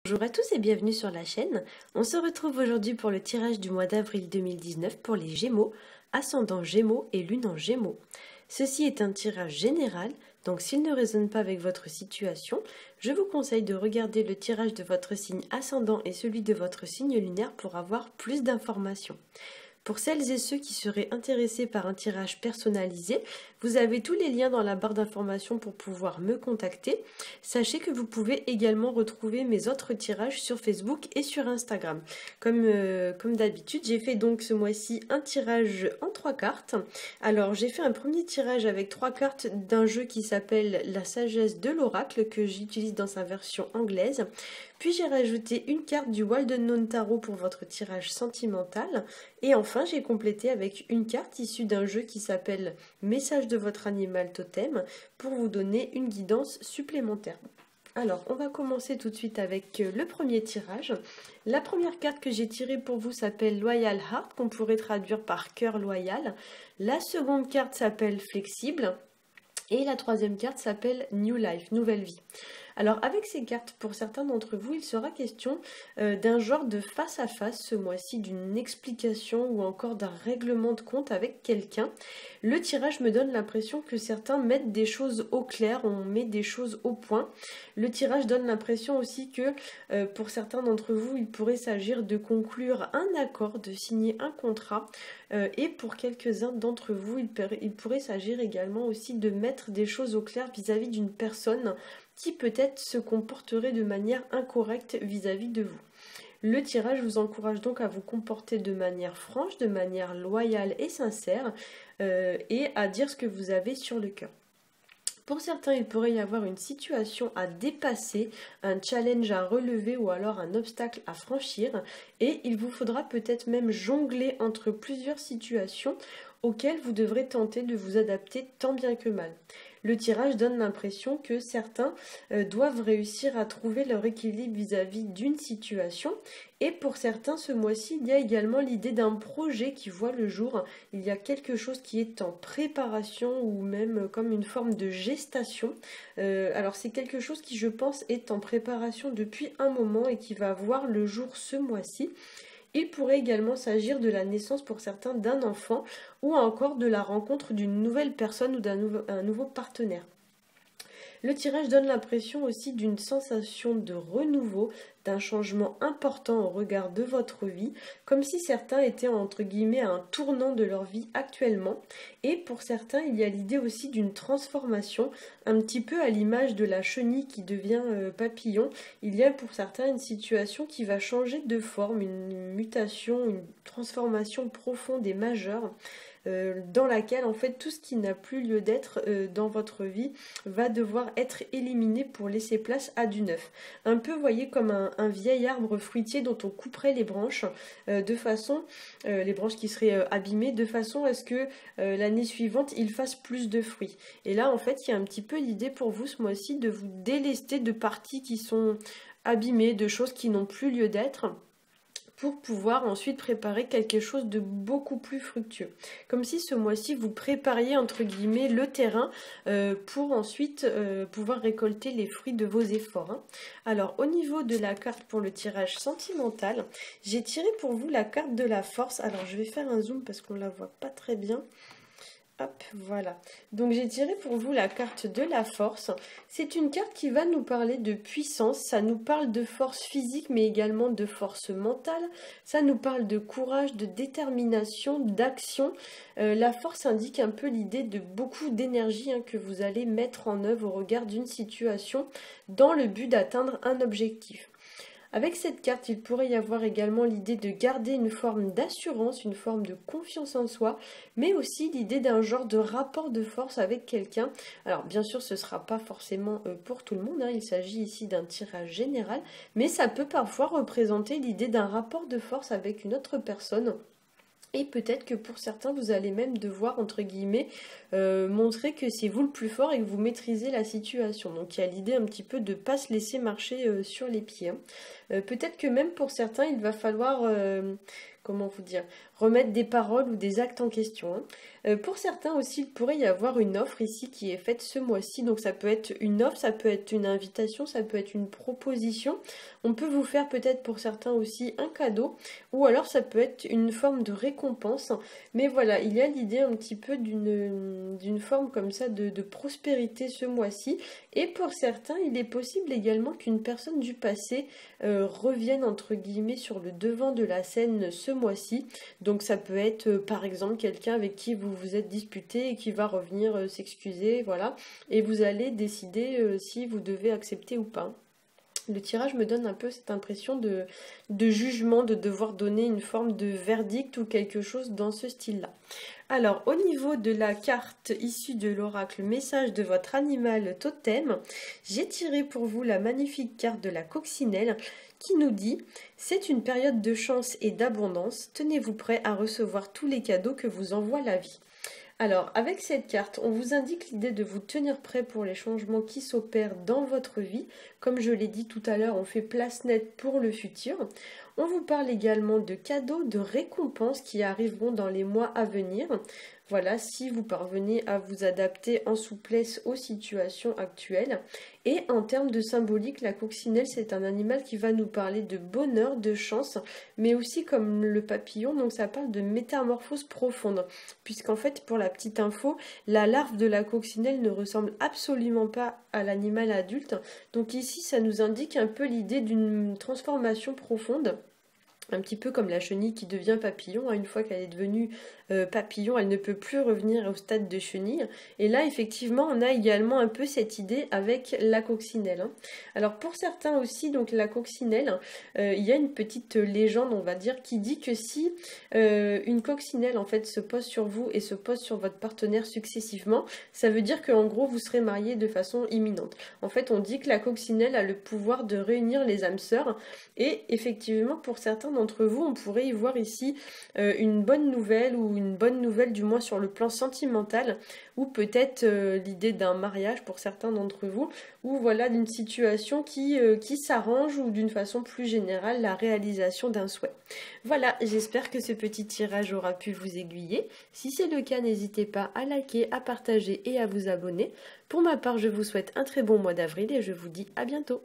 Bonjour à tous et bienvenue sur la chaîne. On se retrouve aujourd'hui pour le tirage du mois d'avril 2019 pour les Gémeaux, ascendant Gémeaux et lune en Gémeaux. Ceci est un tirage général, donc s'il ne résonne pas avec votre situation, je vous conseille de regarder le tirage de votre signe ascendant et celui de votre signe lunaire pour avoir plus d'informations. Pour celles et ceux qui seraient intéressés par un tirage personnalisé, vous avez tous les liens dans la barre d'informations pour pouvoir me contacter. Sachez que vous pouvez également retrouver mes autres tirages sur Facebook et sur Instagram. Comme d'habitude, j'ai fait donc ce mois-ci un tirage en 3 cartes. Alors j'ai fait un premier tirage avec 3 cartes d'un jeu qui s'appelle La Sagesse de l'Oracle que j'utilise dans sa version anglaise. Puis j'ai rajouté une carte du Wild Unknown Tarot pour votre tirage sentimental. Et enfin, j'ai complété avec une carte issue d'un jeu qui s'appelle Message de votre animal totem pour vous donner une guidance supplémentaire. Alors, on va commencer tout de suite avec le premier tirage. La première carte que j'ai tirée pour vous s'appelle Loyal Heart, qu'on pourrait traduire par cœur loyal. La seconde carte s'appelle Flexible. Et la troisième carte s'appelle New Life, nouvelle vie. Alors avec ces cartes, pour certains d'entre vous, il sera question d'un genre de face à face ce mois-ci, d'une explication ou encore d'un règlement de compte avec quelqu'un. Le tirage me donne l'impression que certains mettent des choses au clair, on met des choses au point. Le tirage donne l'impression aussi que pour certains d'entre vous, il pourrait s'agir de conclure un accord, de signer un contrat. Et pour quelques-uns d'entre vous, il pourrait s'agir également aussi de mettre des choses au clair vis-à-vis d'une personne qui peut-être se comporterait de manière incorrecte vis-à-vis de vous. Le tirage vous encourage donc à vous comporter de manière franche, de manière loyale et sincère et à dire ce que vous avez sur le cœur. Pour certains, il pourrait y avoir une situation à dépasser, un challenge à relever ou alors un obstacle à franchir et il vous faudra peut-être même jongler entre plusieurs situations auxquelles vous devrez tenter de vous adapter tant bien que mal. Le tirage donne l'impression que certains doivent réussir à trouver leur équilibre vis-à-vis d'une situation. Et pour certains, ce mois-ci, il y a également l'idée d'un projet qui voit le jour. Il y a quelque chose qui est en préparation ou même comme une forme de gestation. Alors c'est quelque chose qui, je pense, est en préparation depuis un moment et qui va voir le jour ce mois-ci. Il pourrait également s'agir de la naissance pour certains d'un enfant ou encore de la rencontre d'une nouvelle personne ou d'un nouveau partenaire. Le tirage donne l'impression aussi d'une sensation de renouveau, d'un changement important au regard de votre vie, comme si certains étaient entre guillemets à un tournant de leur vie actuellement. Et pour certains, il y a l'idée aussi d'une transformation, un petit peu à l'image de la chenille qui devient papillon. Il y a pour certains une situation qui va changer de forme, une mutation, une transformation profonde et majeure. Dans laquelle en fait tout ce qui n'a plus lieu d'être dans votre vie va devoir être éliminé pour laisser place à du neuf. Un peu, voyez, comme un vieil arbre fruitier dont on couperait les branches de façon, les branches qui seraient abîmées, de façon à ce que l'année suivante il fasse plus de fruits. Et là en fait il y a un petit peu l'idée pour vous ce mois-ci de vous délester de parties qui sont abîmées, de choses qui n'ont plus lieu d'être, pour pouvoir ensuite préparer quelque chose de beaucoup plus fructueux. Comme si ce mois-ci vous prépariez entre guillemets le terrain pour ensuite pouvoir récolter les fruits de vos efforts. Hein. Alors au niveau de la carte pour le tirage sentimental, j'ai tiré pour vous la carte de la force. Alors je vais faire un zoom parce qu'on ne la voit pas très bien. Hop, voilà. Donc j'ai tiré pour vous la carte de la force. C'est une carte qui va nous parler de puissance. Ça nous parle de force physique, mais également de force mentale. Ça nous parle de courage, de détermination, d'action. La force indique un peu l'idée de beaucoup d'énergie que vous allez mettre en œuvre au regard d'une situation dans le but d'atteindre un objectif. Avec cette carte, il pourrait y avoir également l'idée de garder une forme d'assurance, une forme de confiance en soi, mais aussi l'idée d'un genre de rapport de force avec quelqu'un. Alors bien sûr, ce ne sera pas forcément pour tout le monde, hein, il s'agit ici d'un tirage général, mais ça peut parfois représenter l'idée d'un rapport de force avec une autre personne. Et peut-être que pour certains, vous allez même devoir, entre guillemets, montrer que c'est vous le plus fort et que vous maîtrisez la situation. Donc il y a l'idée un petit peu de ne pas se laisser marcher sur les pieds. Hein. Peut-être que même pour certains, il va falloir comment vous dire, remettre des paroles ou des actes en question, hein. Pour certains aussi, il pourrait y avoir une offre ici qui est faite ce mois-ci. Donc ça peut être une offre, ça peut être une invitation, ça peut être une proposition. On peut vous faire peut-être pour certains aussi un cadeau, ou alors ça peut être une forme de récompense. Mais voilà, il y a l'idée un petit peu d'une forme comme ça de prospérité ce mois-ci. Et pour certains, il est possible également qu'une personne du passé revienne entre guillemets sur le devant de la scène ce mois-ci. Donc ça peut être par exemple quelqu'un avec qui vous vous êtes disputé et qui va revenir s'excuser, voilà. Et vous allez décider si vous devez accepter ou pas. Le tirage me donne un peu cette impression de jugement, de devoir donner une forme de verdict ou quelque chose dans ce style-là. Alors, au niveau de la carte issue de l'oracle message de votre animal totem, j'ai tiré pour vous la magnifique carte de la coccinelle qui nous dit « C'est une période de chance et d'abondance, tenez-vous prêt à recevoir tous les cadeaux que vous envoie la vie ». Alors, avec cette carte, on vous indique l'idée de vous tenir prêt pour les changements qui s'opèrent dans votre vie. Comme je l'ai dit tout à l'heure, on fait place nette pour le futur. On vous parle également de cadeaux, de récompenses qui arriveront dans les mois à venir. Voilà, si vous parvenez à vous adapter en souplesse aux situations actuelles. Et en termes de symbolique, la coccinelle, c'est un animal qui va nous parler de bonheur, de chance, mais aussi comme le papillon, donc ça parle de métamorphose profonde. Puisqu'en fait, pour la petite info, la larve de la coccinelle ne ressemble absolument pas à l'animal adulte. Donc ici, ça nous indique un peu l'idée d'une transformation profonde. Un petit peu comme la chenille qui devient papillon. Une fois qu'elle est devenue papillon, elle ne peut plus revenir au stade de chenille. Et là, effectivement, on a également un peu cette idée avec la coccinelle, hein. Alors, pour certains aussi, donc la coccinelle, il y a une petite légende, on va dire, qui dit que si une coccinelle, en fait, se pose sur vous et se pose sur votre partenaire successivement, ça veut dire qu'en gros, vous serez mariés de façon imminente. En fait, on dit que la coccinelle a le pouvoir de réunir les âmes sœurs. Et effectivement, pour certains d'entre vous, on pourrait y voir ici une bonne nouvelle ou une bonne nouvelle du moins sur le plan sentimental ou peut-être l'idée d'un mariage pour certains d'entre vous ou voilà d'une situation qui s'arrange ou d'une façon plus générale la réalisation d'un souhait. Voilà, j'espère que ce petit tirage aura pu vous aiguiller. Si c'est le cas, n'hésitez pas à liker, à partager et à vous abonner. Pour ma part, je vous souhaite un très bon mois d'avril et je vous dis à bientôt.